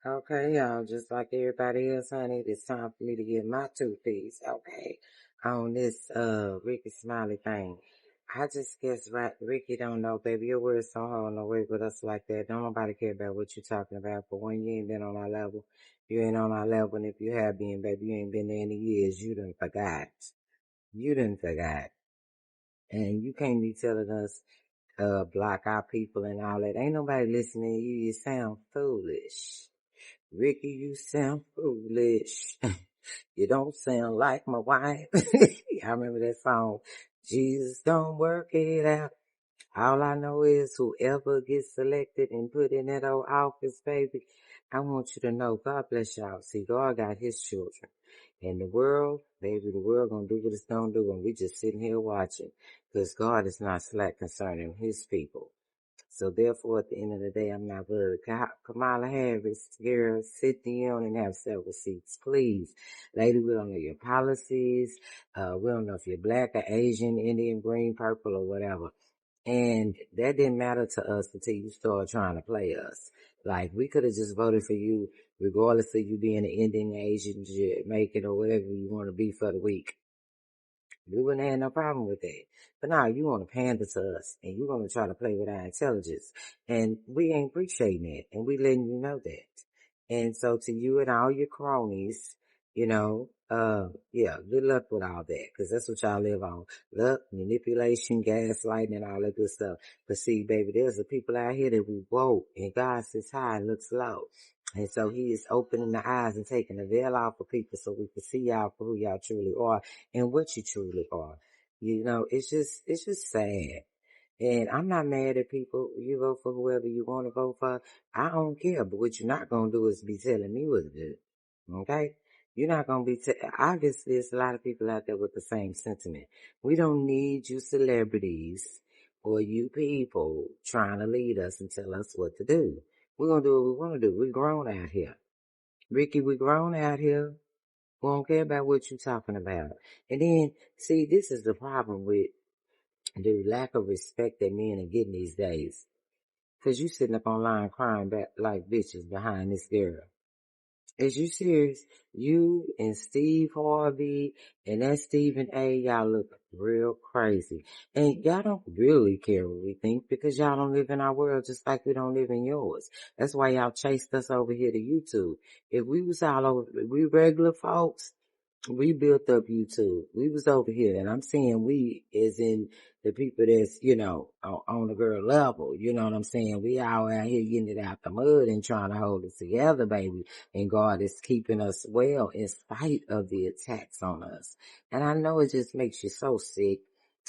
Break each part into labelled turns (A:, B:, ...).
A: Okay, y'all, just like everybody else, honey, it's time for me to get my two piece, okay, on this, Ricky Smiley thing. I just guess Ricky don't know, baby, your words don't hold no weight with us like that. Don't nobody care about what you talking about, but when you ain't been on our level, you ain't on our level, and if you have been, baby, you ain't been there in years, you done forgot. You done forgot. And you can't be telling us, block our people and all that. Ain't nobody listening to you, you sound foolish. Ricky, you sound foolish. You don't sound like my wife. I remember that song. Jesus don't work it out. All I know is whoever gets selected and put in that old office, baby, I want you to know, God bless y'all. See, God got his children. And the world, baby, the world gonna do what it's gonna do, and we just sitting here watching. Because God is not slack concerning his people. So therefore, at the end of the day, I'm not worried. Kamala Harris, girl, sit down and have several seats, please. Lady, we don't know your policies. We don't know if you're black or Asian, Indian, green, purple, or whatever. And that didn't matter to us until you started trying to play us. Like, we could have just voted for you regardless of you being an Indian, Asian, Jamaican, or whatever you want to be for the week. We wouldn't have no problem with that. But now you want to pander to us and you want to try to play with our intelligence. And we ain't appreciating it. And we letting you know that. And so to you and all your cronies, yeah, good luck with all that. Cause that's what y'all live on. Luck, manipulation, gaslighting, and all that good stuff. But see, baby, there's the people out here that we woke and God sits high and looks low. And so he is opening the eyes and taking the veil off of people so we can see y'all for who y'all truly are and what you truly are. It's just sad. And I'm not mad at people. You vote for whoever you want to vote for. I don't care. But what you're not going to do is be telling me what to do. Okay? You're not going to be, obviously there's a lot of people out there with the same sentiment. We don't need you celebrities or you people trying to lead us and tell us what to do. We're going to do what we want to do. We're grown out here. Ricky, we grown out here. We don't care about what you're talking about. And then, see, this is the problem with the lack of respect that men are getting these days. Cause you sitting up online crying back like bitches behind this girl. Is you serious? You and Steve Harvey and that Stephen A, y'all look real crazy. And y'all don't really care what we think because y'all don't live in our world just like we don't live in yours. That's why y'all chased us over here to YouTube. If we was all over, we regular folks, we built up YouTube. We was over here, and I'm saying we is in the people that's, on the girl level. You know what I'm saying? We all out here getting it out the mud and trying to hold it together, baby. And God is keeping us well in spite of the attacks on us. And I know it just makes you so sick.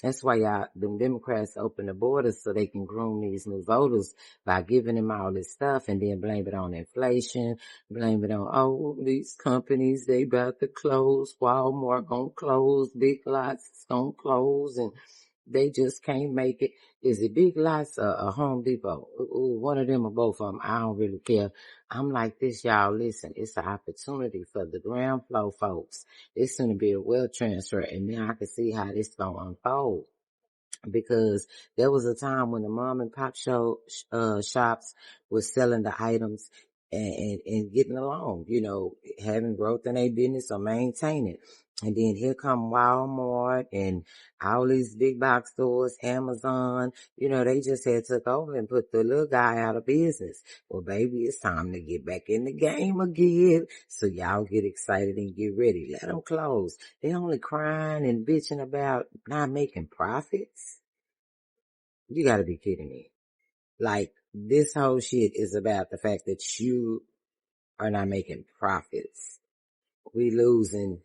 A: That's why them Democrats open the borders so they can groom these new voters by giving them all this stuff and then blame it on inflation, blame it on, oh, these companies, they about to close, Walmart gonna close, Big Lots is gonna close, and they just can't make it. Is it Big Lots or Home Depot? Ooh, one of them or both of them, I don't really care. I'm like this, y'all, listen, it's an opportunity for the ground floor folks. It's gonna be a wealth transfer, and now I can see how this gonna unfold because there was a time when the mom and pop shops was selling the items and getting along, having growth in their business or maintaining. And then here come Walmart and all these big box stores, Amazon, they just had took over and put the little guy out of business. Well, baby, it's time to get back in the game again. So y'all get excited and get ready. Let them close. They only crying and bitching about not making profits. You gotta be kidding me. Like, this whole shit is about the fact that you are not making profits. We losing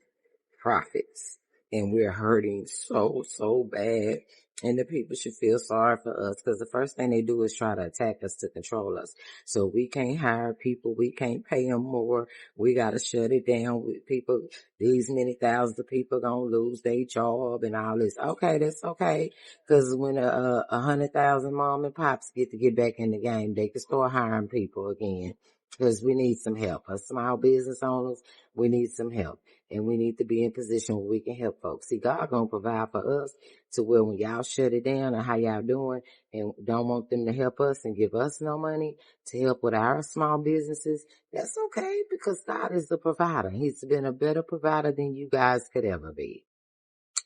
A: profits and we're hurting so bad. And the people should feel sorry for us because the first thing they do is try to attack us to control us. So we can't hire people. We can't pay them more. We got to shut it down with people. These many thousands of people gonna lose their job and all this. Okay, that's okay. Because when 100,000 mom and pops get to get back in the game, they can start hiring people again. because we need some help. Us small business owners, we need some help. And we need to be in position where we can help folks. See, God gonna provide for us to where when y'all shut it down and how y'all doing and don't want them to help us and give us no money to help with our small businesses, that's okay because God is the provider. He's been a better provider than you guys could ever be.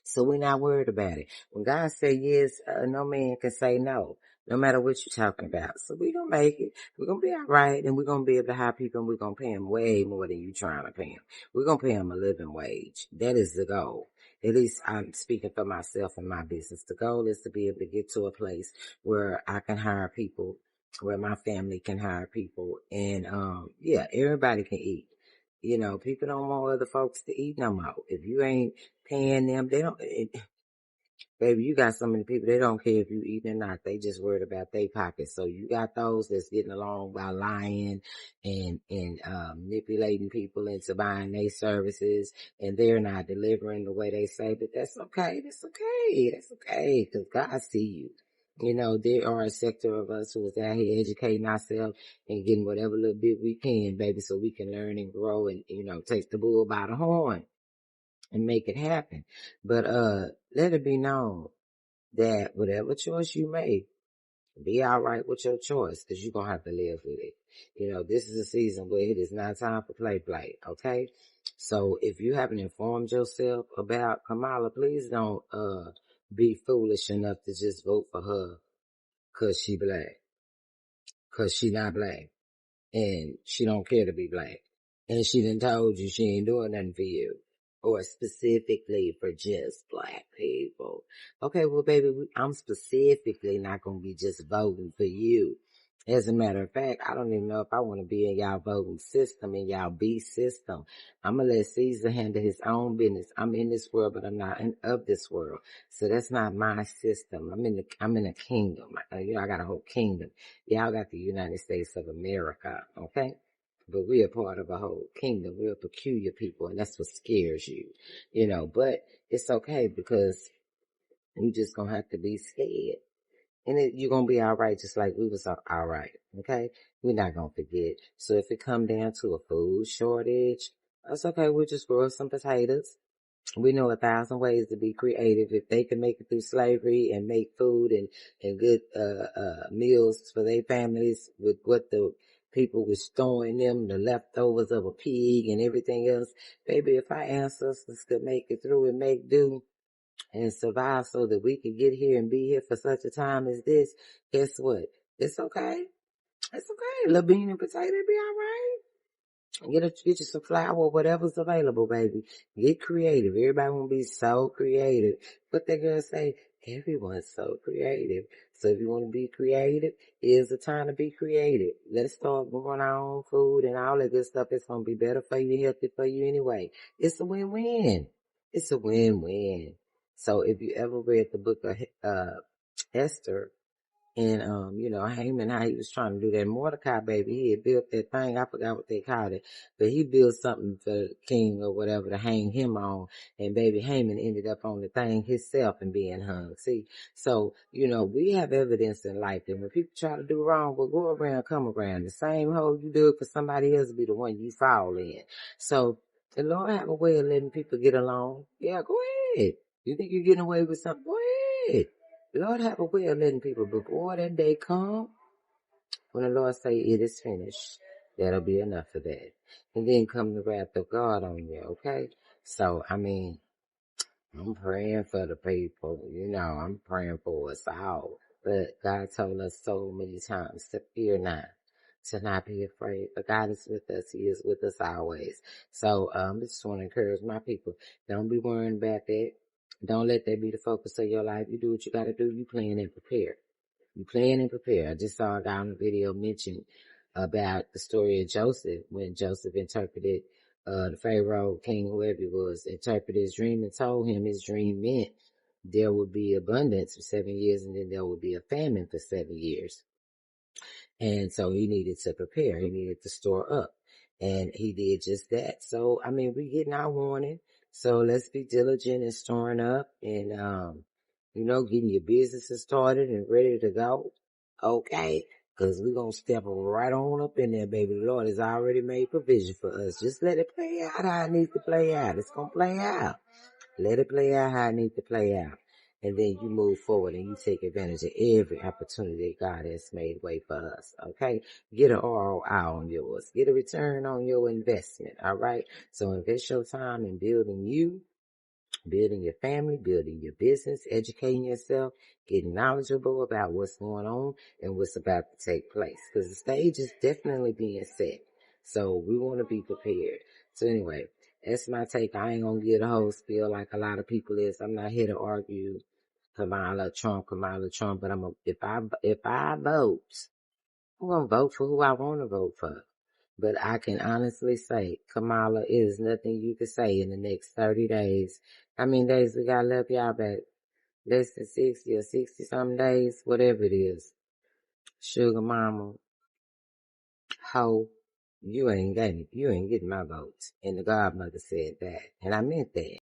A: So we're not worried about it. When God say yes, no man can say no, no matter what you're talking about. So we're going to make it. We're going to be all right, and we're going to be able to hire people, and we're going to pay them way more than you trying to pay them. We're going to pay them a living wage. That is the goal. At least I'm speaking for myself and my business. The goal is to be able to get to a place where I can hire people, where my family can hire people, and yeah, everybody can eat. You know, people don't want other folks to eat no more. If you ain't paying them, they don't, baby, you got so many people, they don't care if you eating or not. They just worried about their pockets. So you got those that's getting along by lying and manipulating people into buying their services, and they're not delivering the way they say, but that's okay. That's okay. That's okay. Cause God see you. You know, there are a sector of us who is out here educating ourselves and getting whatever little bit we can, baby, so we can learn and grow and, you know, take the bull by the horn and make it happen. But let it be known that whatever choice you make, be all right with your choice, because you're gonna have to live with it. You know, this is a season where it is not time for play, okay? So if you haven't informed yourself about Kamala, please don't be foolish enough to just vote for her cause she black, cause she not black, and she don't care to be black. And she done told you she ain't doing nothing for you. Or specifically for just black people. Okay, well baby, I'm specifically not gonna be just voting for you. As a matter of fact, I don't even know if I want to be in y'all voting system, in y'all B system. I'm gonna let Caesar handle his own business. I'm in this world, but I'm not of this world. So that's not my system. I'm in a kingdom. You know, I got a whole kingdom. Y'all got the United States of America, okay? But we are part of a whole kingdom. We're a peculiar people, and that's what scares you, you know. But it's okay because you just gonna have to be scared, and you're gonna be all right, just like we was all right. Okay, we're not gonna forget. So if it come down to a food shortage, that's okay. We'll just grow some potatoes. We know 1,000 ways to be creative. If they can make it through slavery and make food and good meals for their families with what the people was throwing them, the leftovers of a pig and everything else, baby, if our ancestors could make it through and make do and survive so that we could get here and be here for such a time as this, guess what? It's okay. It's okay. A little bean and potato be all right. Get you some flour, whatever's available, baby. Get creative. Everybody wanna be so creative. But that girl say, everyone's so creative. So if you want to be creative, here's the time to be creative. Let's start growing our own food and all that good stuff. It's gonna be better for you, healthy for you anyway. It's a win-win. It's a win-win. So if you ever read the book of Esther, and, you know, Haman, how he was trying to do that. Mordecai, baby, he had built that thing. I forgot what they called it. But he built something for the king or whatever to hang him on. And baby Haman ended up on the thing himself and being hung. See? So, you know, we have evidence in life that when people try to do wrong, well, go around, come around. The same hole you do it for somebody else will be the one you fall in. So, the Lord have a way of letting people get along. Yeah, go ahead. You think you're getting away with something? Go ahead. The Lord have a way of letting people, before that day come, when the Lord say it is finished, that'll be enough of that. And then come the wrath of God on you, okay? So, I mean, I'm praying for the people, you know, I'm praying for us all. But God told us so many times to fear not, to not be afraid. But God is with us. He is with us always. So, I just want to encourage my people. Don't be worrying about that. Don't let that be the focus of your life. You do what you gotta do. You plan and prepare. You plan and prepare. I just saw a guy on the video mention about the story of Joseph when Joseph interpreted the Pharaoh, king, whoever it was, interpreted his dream and told him his dream meant there would be abundance for 7 years and then there would be a famine for 7 years. And so he needed to prepare. He needed to store up. And he did just that. So, I mean, we're getting our warning. So let's be diligent in storing up and, you know, getting your businesses started and ready to go. Okay. Cause we're gonna step right on up in there, baby. The Lord has already made provision for us. Just let it play out how it needs to play out. It's gonna play out. Let it play out how it needs to play out. And then you move forward and you take advantage of every opportunity that God has made way for us. Okay? Get an ROI on yours. Get a return on your investment. All right? So invest your time in building you, building your family, building your business, educating yourself, getting knowledgeable about what's going on and what's about to take place. Because the stage is definitely being set. So we want to be prepared. So anyway, that's my take. I ain't gonna get a whole spiel like a lot of people is. I'm not here to argue Kamala Trump, but if I vote, I'm gonna vote for who I want to vote for. But I can honestly say, Kamala, is nothing you can say in the next 30 days. How many days we got left, y'all? Back less than 60 or 60 some days, whatever it is. Sugar mama, ho, you ain't getting my vote. And the godmother said that. And I meant that.